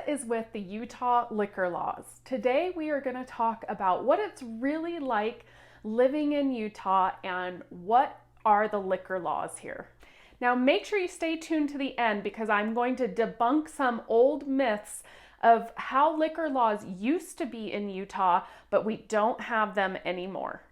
is with the Utah liquor laws. Today we are going to talk about what it's really like living in Utah and what are the liquor laws here. Now make sure you stay tuned to the end because I'm going to debunk some old myths of how liquor laws used to be in Utah, but we don't have them anymore.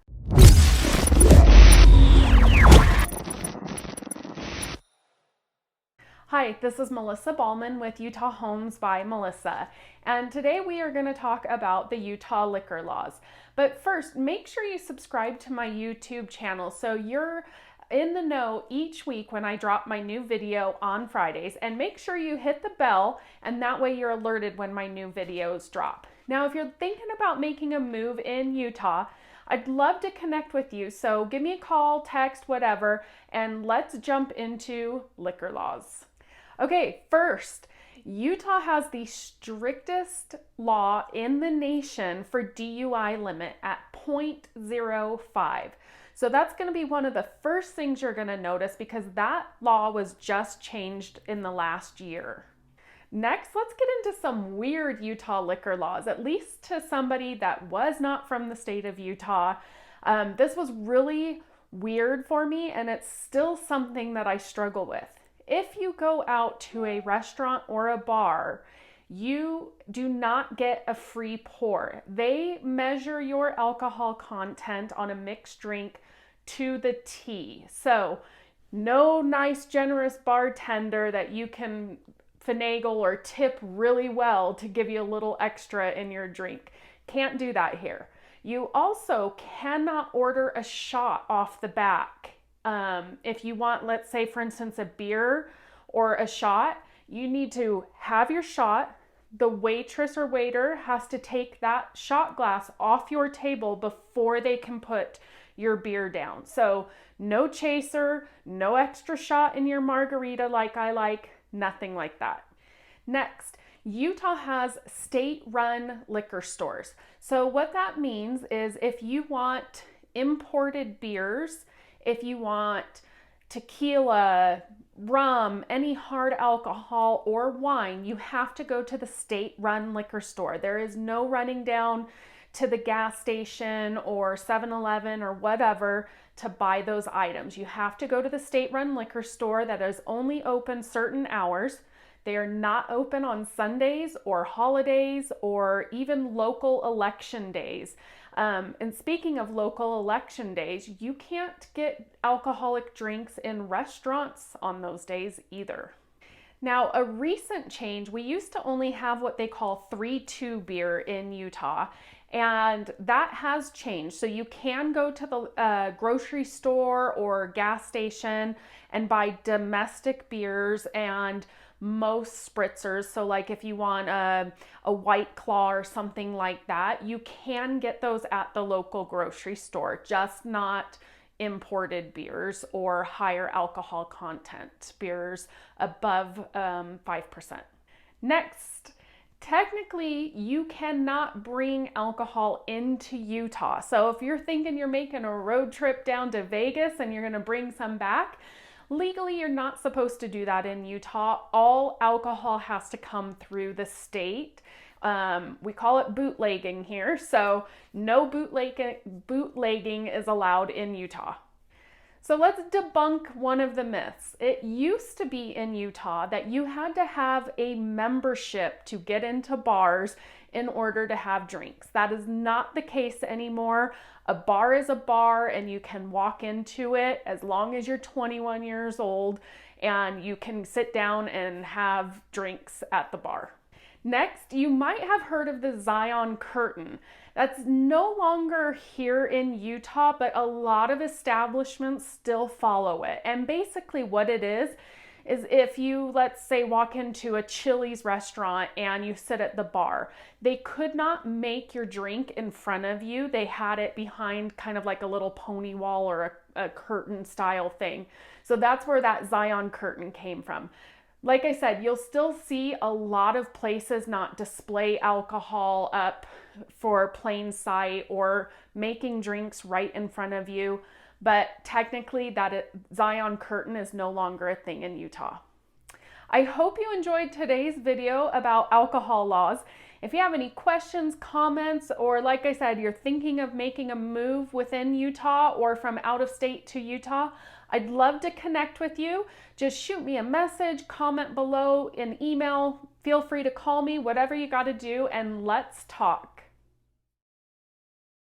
Hi, this is Melissa Ballman with Utah Homes by Melissa, and today we are going to talk about the Utah liquor laws. But first, make sure you subscribe to my YouTube channel so you're in the know each week when I drop my new video on Fridays, and make sure you hit the bell and that way you're alerted when my new videos drop. Now, if you're thinking about making a move in Utah, I'd love to connect with you, so give me a call, text, whatever, and let's jump into liquor laws. Okay, first, Utah has the strictest law in the nation for DUI limit at 0.05. So that's going to be one of the first things you're going to notice because that law was just changed in the last year. Next, let's get into some weird Utah liquor laws, at least to somebody that was not from the state of Utah. This was really weird for me, and it's still something that I struggle with. If you go out to a restaurant or a bar, you do not get a free pour. They measure your alcohol content on a mixed drink to the T. So no nice, generous bartender that you can finagle or tip really well to give you a little extra in your drink. Can't do that here. You also cannot order a shot off the back. If you want, let's say, for instance, a beer or a shot, you need to have your shot. The waitress or waiter has to take that shot glass off your table before they can put your beer down. So no chaser, no extra shot in your margarita like I like, nothing like that. Next, Utah has state-run liquor stores. So what that means is if you want imported beers, if you want tequila, rum, any hard alcohol or wine, you have to go to the state-run liquor store. There is no running down to the gas station or 7-Eleven or whatever to buy those items. You have to go to the state-run liquor store that is only open certain hours. They are not open on Sundays or holidays or even local election days. And speaking of local election days, you can't get alcoholic drinks in restaurants on those days either. Now, a recent change, we used to only have what they call 3-2 beer in Utah, and that has changed. So you can go to the grocery store or gas station and buy domestic beers and most spritzers. So like if you want a White Claw or something like that, you can get those at the local grocery store, just not imported beers or higher alcohol content beers above 5%. Next, technically you cannot bring alcohol into Utah. So if you're thinking you're making a road trip down to Vegas and you're going to bring some back, legally, you're not supposed to do that in Utah. All alcohol has to come through the state. We call it bootlegging here, so no bootlegging is allowed in Utah. So let's debunk one of the myths. It used to be in Utah that you had to have a membership to get into bars in order to have drinks. That is not the case anymore. A bar is a bar and you can walk into it as long as you're 21 years old and you can sit down and have drinks at the bar. Next, you might have heard of the Zion Curtain. That's no longer here in Utah, but a lot of establishments still follow it. And basically what it is if you, let's say, walk into a Chili's restaurant and you sit at the bar, they could not make your drink in front of you. They had it behind kind of like a little pony wall or a curtain style thing. So that's where that Zion Curtain came from. Like I said, you'll still see a lot of places not display alcohol up for plain sight or making drinks right in front of you. But technically, Zion Curtain is no longer a thing in Utah. I hope you enjoyed today's video about alcohol laws. If you have any questions, comments, or like I said, you're thinking of making a move within Utah or from out of state to Utah, I'd love to connect with you. Just shoot me a message, comment below, an email. Feel free to call me, whatever you got to do, and let's talk.